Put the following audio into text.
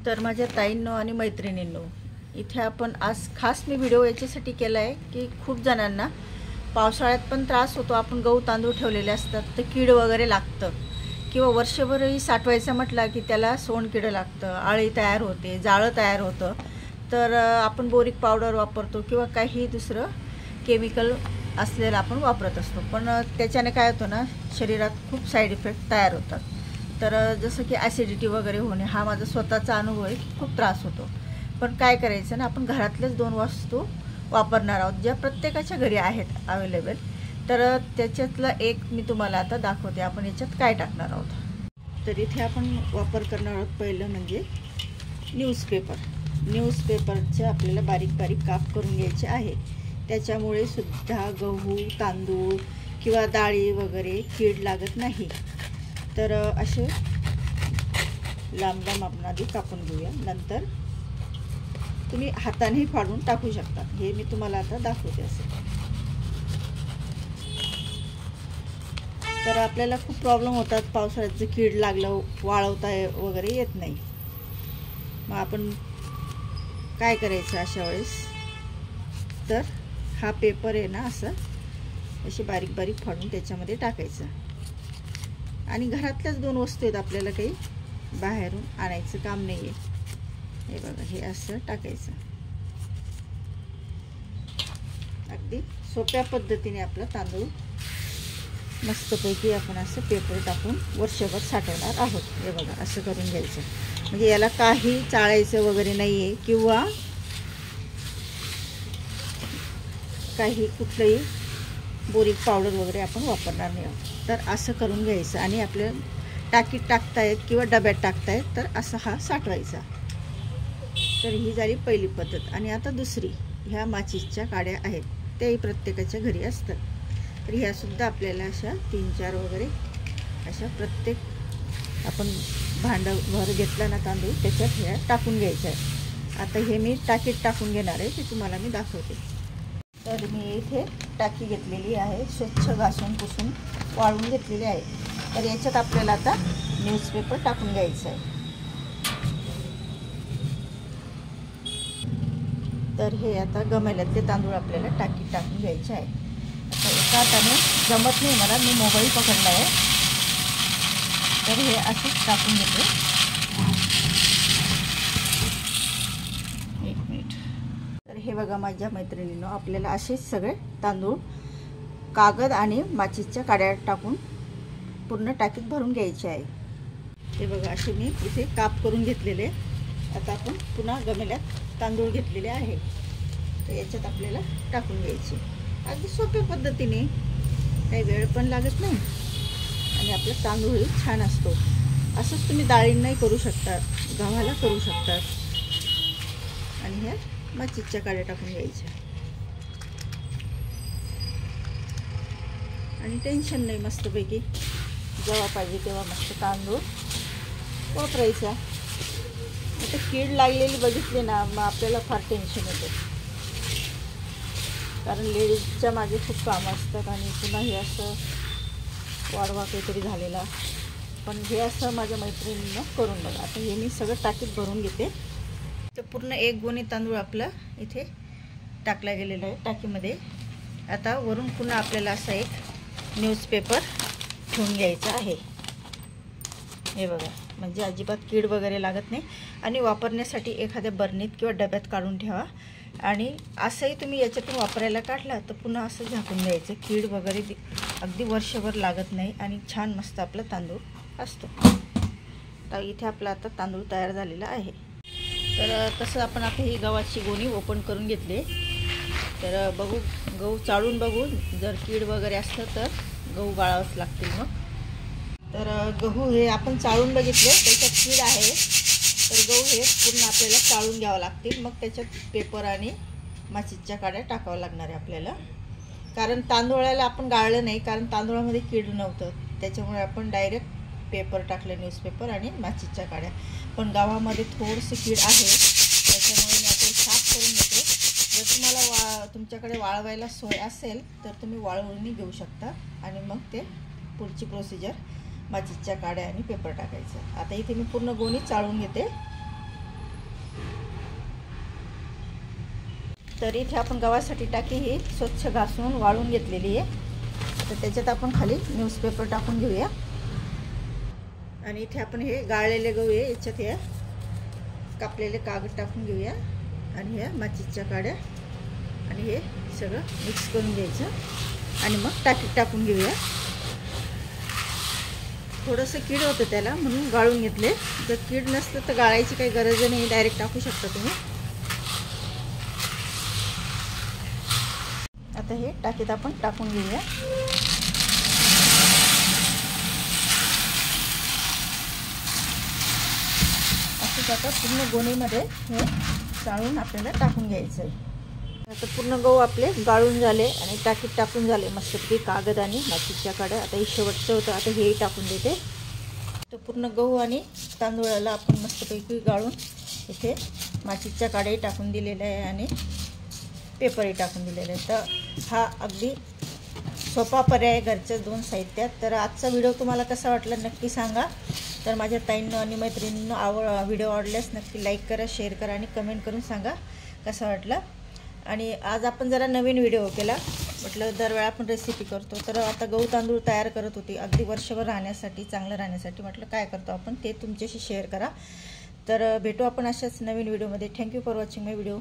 तर माझ्या ताईंनो आणि मैत्रिणींनो, इथे आपण आज खास मी व्हिडिओ याच्यासाठी केला आहे की खूप जणांना पावसाळ्यात पण त्रास होतो. आपण गहू तांदूळ ठेवलेले असतात तर कीड वगैरे लागतं, किंवा वर्षभरही साठवायचं म्हटलं की त्याला सोंडकीड लागतं, आळी तयार होते, जाळं तयार होतं. तर आपण बोरिक पावडर वापरतो किंवा काही दुसरं केमिकल असलेलं आपण वापरत असतो, पण त्याच्याने काय होतं ना, शरीरात खूप साईड इफेक्ट तयार होतात. तर जसं की ॲसिडिटी वगैरे होणे, हा माझा स्वतःचा अनुभव आहे की खूप त्रास होतो. पण काय करायचं ना, आपण घरातलेच 2 वस्तू वापरणार आहोत ज्या प्रत्येकाच्या घरी आहेत अवेलेबल. तर त्याच्यातलं एक मी तुम्हाला आता दाखवते, आपण याच्यात काय टाकणार आहोत. तर इथे आपण वापर करणार आहोत पहिलं म्हणजे न्यूजपेपरचे आपल्याला बारीक बारीक काप करून घ्यायचे आहे. त्याच्यामुळे सुद्धा गहू तांदूळ किंवा डाळी वगैरे कीड लागत नाही. तर असे लांब लांब आपण आधी कापून घेऊया, नंतर तुम्ही हाताने फाडून टाकू शकता. हे मी तुम्हाला आता दाखवते असे. तर आपल्याला खूप प्रॉब्लेम होतात, पावसाळ्याचं कीड लागलं वाळवता वगैरे येत नाही. मग आपण काय करायचं अशा वेळेस, तर हा पेपर आहे ना, अशी बारीक बारीक फाडून त्याच्यामध्ये टाकायचं. आणि घरातल्याच 2 वस्तू आहेत, आपल्याला काही बाहेरून आणायचं काम नाही आहे. हे बघा, हे असं टाकायचं. अगदी सोप्या पद्धतीने आपला तांदूळ मस्तपैकी आपण असं पेपर टाकून वर्षभर साठवणार आहोत. हे बघा, असं करून घ्यायचं. म्हणजे याला काही चाळायचं वगैरे नाही आहे, किंवा काही कुठलंही बोरिक पावडर वगैरे आपण वापरणार नाही आहोत. तर असं करून घ्यायचं आणि आपल्या टाकीत टाकतायत किंवा डब्यात टाकतायत तर असं हा साठवायचा. तर ही झाली पहिली पद्धत. आणि आता दुसरी, ह्या माचीसच्या काड्या आहेत, त्याही प्रत्येकाच्या घरी असतात. तर ह्यासुद्धा आपल्याला अशा 3-4 वगैरे अशा प्रत्येक आपण भांडं भर घेतला ना तांदूळ, त्याच्यात ह्या टाकून घ्यायचं आहे. आता हे मी टाकीत टाकून घेणार आहे, ते तुम्हाला मी दाखवते. तर मी इथे टाकी घेतलेली आहे, स्वच्छ घासून पुसून वाळवून घेतलेली आहे. तर याच्यात आपल्याला आता न्यूजपेपर टाकून घ्यायचं आहे. तर हे आता गमेल्यातले तांदूळ आपल्याला टाकीत टाकून घ्यायचे आहे. आता एका हाताने जमत नाही मला, मी मोबाईल पकडला आहे, तर हे असंच टाकून घेते. 1 मिनिट. तर हे बघा माझ्या मैत्रिणींनो, आपल्याला असेच सगळे तांदूळ कागद आणि माचीसच्या काड्या टाकून पूर्ण टाकीत भरून घ्यायचे आहे. हे बघा, असे मी इथे काप करून घेतलेले. आता आपण पुन्हा गमेल्यात तांदूळ घेतलेले आहे, तर याच्यात आपल्याला टाकून घ्यायचे. अगदी सोप्या पद्धतीने, काही वेळ पण लागत नाही आणि आपला तांदूळही छान असतो. असंच तुम्ही डाळींनाही करू शकतात, गव्हाला करू शकतात. आणि ह्या माचीसच्या काड्या टाकून घ्यायच्या आणि टेन्शन नाही, मस्तपैकी जेव्हा पाहिजे तेव्हा मस्त तांदूळ वापरायचा. आता कीड लागलेली बघितली ना, मग आपल्याला फार टेन्शन येतं, कारण लेडीजच्या मागे खूप कामं असतात आणि पुन्हा हे असं वाढवा काहीतरी झालेला. पण हे असं माझ्या मैत्रिणींना करून बघा. आता हे मी सगळं टाकीत भरून घेते. तर पूर्ण 1 गोणी तांदूळ आपला इथे टाकला गेलेला आहे टाकीमध्ये. आता वरून पुन्हा आपल्याला असा एक न्यूजपेपर ठेवून घ्यायचा आहे. हे बघा, म्हणजे अजिबात कीड वगैरे लागत नाही. आणि वापरण्यासाठी एखाद्या बरणीत किंवा डब्यात काढून ठेवा. आणि असंही तुम्ही याच्यातून वापरायला काढला तर पुन्हा असं झाकून द्यायचं. कीड वगैरे अगदी वर्षभर लागत नाही आणि छान मस्त आपला तांदूळ असतो. तर इथे आपला आता तांदूळ तयार झालेला आहे. तर तसं आपण आता ही गव्हाची गोणी ओपन करून घेतली. तर बघू, गहू चाळून बघू, जर कीड वगैरे असतं तर गहू गाळावंच लागतील. मग तर गहू हे आपण चाळून बघितले, त्याच्यात कीड आहे, तर गहू हे पूर्ण आपल्याला चाळून घ्यावं लागतील. मग त्याच्यात पेपर आणि माचीसच्या काड्या टाकावं लागणार आहे आपल्याला. कारण तांदूळाला आपण गाळलं नाही, कारण तांदूळामध्ये कीड नव्हतं, त्याच्यामुळे आपण डायरेक्ट पेपर टाकले, न्यूजपेपर आणि माचीसच्या काड्या. पण गव्हामध्ये थोडंसं कीड आहे, त्याच्यामुळे मी आता साफ करून घेते. जर तुम्हाला तुमच्याकडे वाळवायला सोय असेल तर तुम्ही वाळवूनही घेऊ शकता आणि मग ते पुढची प्रोसिजर माचीसच्या काड्या आणि पेपर टाकायचं. आता इथे मी पूर्ण गोणी चाळून घेते. तर इथे आपण गव्हासाठी टाकी ही स्वच्छ घासून वाळून घेतलेली आहे. तर त्याच्यात आपण खाली न्यूजपेपर टाकून घेऊया. आणि इथे आपण हे गाळलेले गहू आहे, याच्यात या कापलेले कागद टाकून घेऊया. आणि ह्या माचीच्या काड्या आणि हे सगळं मिक्स करून घ्यायचं आणि मग टाकीत टाकून घेऊया. थोडंसं कीड होतं त्याला म्हणून गाळून घेतले. जर कीड नसतं तर गाळायची काही गरज नाही, डायरेक्ट टाकू शकता तुम्ही. आता हे टाकीत आपण टाकून घेऊया. असंच आता पूर्ण गोणीमध्ये हे चाळून आपल्याला टाकून घ्यायचं आहे. आता पूर्ण गहू आपले गाळून झाले आणि टाकीत टाकून झाले मस्तपैकी कागद आणि माचीच्या काड्या. आता हे शेवटचं होतं, आता हेही टाकून देते. तर पूर्ण गहू आणि तांदूळाला आपण मस्तपैकी गाळून इथे माचीच्या काड्याही टाकून दिलेल्या आहे आणि पेपरही टाकून दिलेले आहे. तर हा अगदी सोपा पर्याय घरच्या 2 साहित्यात. तर आजचा व्हिडिओ तुम्हाला कसा वाटला नक्की सांगा. तर माझ्या ताईंना आणि मैत्रिणींना व्हिडिओ आवडल्यास नक्की लाईक करा, शेअर करा आणि कमेंट करून सांगा कसा वाटला. आणि आज आपण जरा नवीन व्हिडिओ केला, म्हटलं दरवेळा आपण रेसिपी करतो. तर आता गहू तांदूळ तयार करत होती अगदी वर्षभर राहण्यासाठी, चांगलं राहण्यासाठी. म्हटलं काय करतो आपण ते तुमच्याशी शेअर करा. तर भेटू आपण अशाच नवीन व्हिडिओमध्ये. Thank you for watching my video.